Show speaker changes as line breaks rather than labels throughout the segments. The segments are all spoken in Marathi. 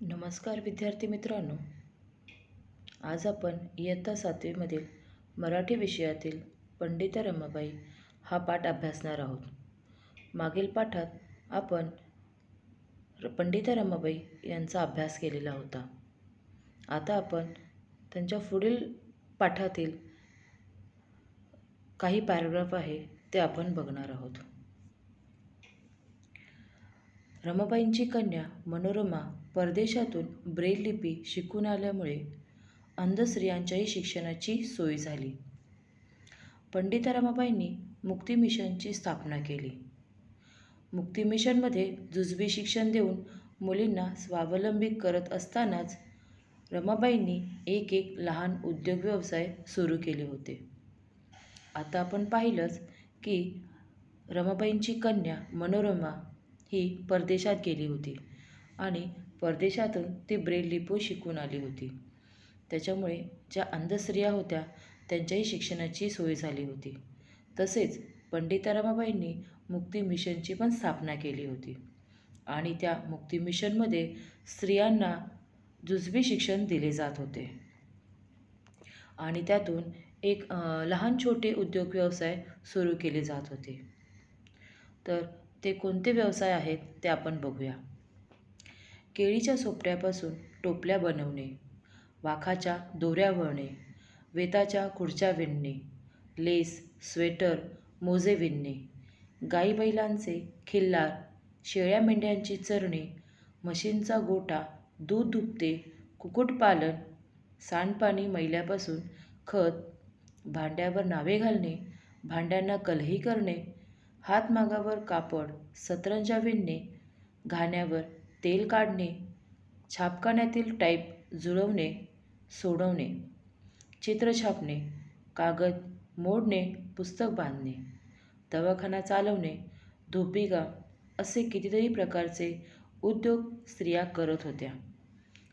नमस्कार विद्यार्थी मित्रांनो. आज आपण इयत्ता 7वीमधील मराठी विषयातील पंडिता रमाबाई हा पाठ अभ्यासणार आहोत. मागील पाठात आपण पंडिता रमाबाई यांचा अभ्यास केलेला होता. आता आपण त्यांच्या पुढील पाठातील काही पॅराग्राफ आहे ते आपण बघणार आहोत. रमाबाईंची कन्या मनोरमा परदेशातून ब्रेल लिपी शिकून आल्यामुळे अंध स्त्रियांच्याही शिक्षणाची सोय झाली. पंडिता रमाबाईंनी मुक्ती मिशनची स्थापना केली. मुक्ती मिशनमध्ये जुजबी शिक्षण देऊन मुलींना स्वावलंबी करत असतानाच रमाबाईंनी एक लहान उद्योग व्यवसाय सुरू केले होते. आता आपण पाहिलंच की रमाबाईंची कन्या मनोरमा ही परदेशात गेली होती आणि परदेशातून ती ब्रेल लिपी शिकून आली होती. त्याच्यामुळे ज्या अंध स्त्रिया होत्या त्यांच्याही शिक्षणाची सोय झाली होती. तसेच पंडिता रमाबाईंनी मुक्ती मिशनची पण स्थापना केली होती आणि त्या मुक्ती मिशनमध्ये स्त्रियांना जुजबी शिक्षण दिले जात होते आणि त्यातून एक लहान छोटे उद्योग व्यवसाय सुरू केले जात होते. तर ते कोणते व्यवसाय आहेत ते आपण बघूया. केळीच्या सोपट्यापासून टोपल्या बनवणे, वाखाच्या दोऱ्या वळणे, वेताच्या खुर्च्या विणणे, लेस, स्वेटर, मोजे विणणे, गाई बैलांचे खिल्लार, शेळ्या मेंढ्यांची चरणी, म्हशींचा गोठा, दूध दुभते, कुक्कुटपालन, सांडपाणी मैल्यापासून खत, भांड्यावर नावे घालणे, भांड्यांना कलही करणे, हातमागावर कापड, सतरंजा विणणे, घाण्यावर तेल काढणे, छापखान्यातील टाईप जुळवणे सोडवणे, चित्र छापणे, कागद मोडणे, पुस्तक बांधणे, दवाखाना चालवणे, धोबीगाम असे कितीतरी प्रकारचे उद्योग स्त्रिया करत होत्या.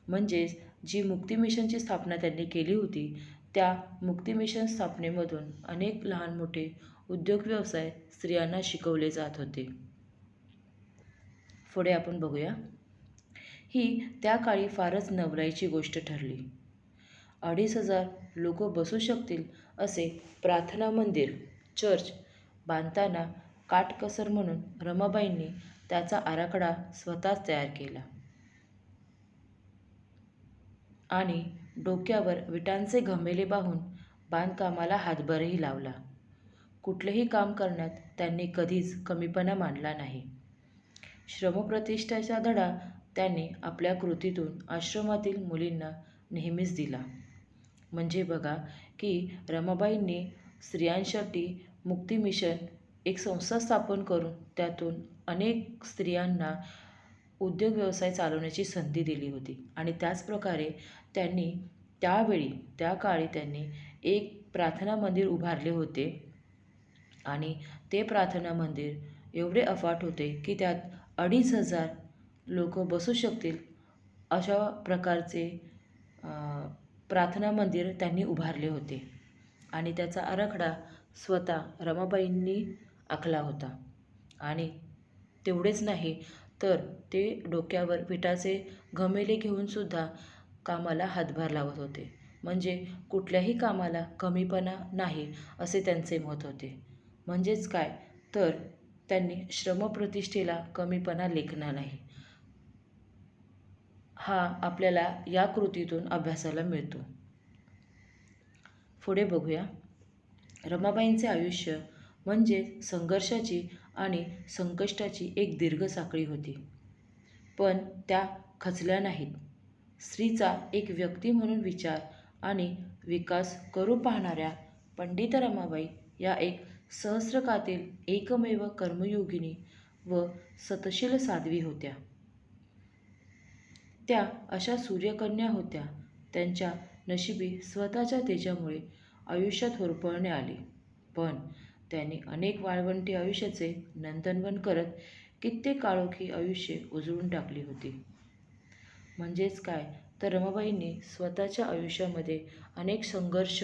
म्हणजेच जी मुक्ती मिशनची स्थापना त्यांनी केली होती त्या मुक्ती मिशन स्थापनेमधून अनेक लहान मोठे उद्योग व्यवसाय स्त्रियांना शिकवले जात होते. पुढे आपण बघूया. ही त्या काळी फारच नवलाईची गोष्ट ठरली. 2,500 लोक बसू शकतील असे प्रार्थना मंदिर चर्च बांधताना काटकसर म्हणून रमाबाईंनी त्याचा आराखडा स्वतःच तयार केला आणि डोक्यावर विटांचे घमेले बांधून बांधकामाला हातभारही लावला. कुठलेही काम करण्यात त्यांनी कधीच कमीपणा मानला नाही. श्रमप्रतिष्ठेचा धडा त्यांनी आपल्या कृतीतून आश्रमातील मुलींना नेहमीच दिला. म्हणजे बघा की रमाबाईंनी स्त्रियांसाठी मुक्ती मिशन एक संस्था स्थापन करून त्यातून अनेक स्त्रियांना उद्योग व्यवसाय चालवण्याची संधी दिली होती आणि त्याचप्रकारे त्यांनी त्या काळी त्यांनी एक प्रार्थना मंदिर उभारले होते आणि ते प्रार्थना मंदिर एवढे अफाट होते की त्यात 2,500 लोक बसू शकतील अशा प्रकारचे प्रार्थना मंदिर त्यांनी उभारले होते आणि त्याचा आराखडा स्वतः रमाबाईंनी आखला होता. आणि तेवढेच नाही तर ते डोक्यावर विटाचे घमेले घेऊनसुद्धा कामाला हातभार लावत होते. म्हणजे कुठल्याही कामाला कमीपणा नाही असे त्यांचे मत होते. म्हणजेच काय तर त्यांनी श्रमप्रतिष्ठेला कमीपणा लेखला नाही. हा आपल्याला या कृतीतून अभ्यासाला मिळतो. पुढे बघूया. रमाबाईंचे आयुष्य म्हणजे संघर्षाची आणि संकष्टाची एक दीर्घ साखळी होती. पण त्या खचल्या नाहीत. स्त्रीचा एक व्यक्ती म्हणून विचार आणि विकास करू पाहणाऱ्या पंडिता रमाबाई या एक सहस्त्रकातील एकमेव कर्मयोगिनी व सतशील साध्वी होत्या. त्या अशा सूर्यकन्या होत्या. त्यांच्या नशिबी स्वतःच्या तेजामुळे आयुष्यात होरपळणे आले. पण त्यांनी अनेक वाळवंटी आयुष्याचे नंदनवन करत कित्येक काळोखी आयुष्ये उजळून टाकली होती. म्हणजेच काय तर रमाबाईंनी स्वतःच्या आयुष्यामध्ये अनेक संघर्ष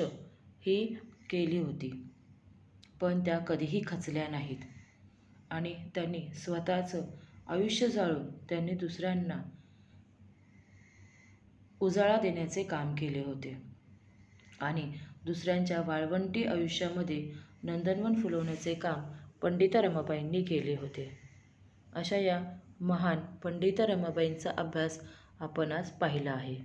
ही केली होती पण त्या कधीही खचल्या नाहीत आणि त्यांनी स्वतःचं आयुष्य जाळून त्यांनी दुसऱ्यांना उजाळा देण्याचे काम केले होते आणि दुसऱ्यांच्या वाळवंटी आयुष्यामध्ये नंदनवन फुलवण्याचे काम पंडिता रमाबाईंनी केले होते. अशा या महान पंडिता रमाबाईंचा अभ्यास आपण आज पाहिला आहे.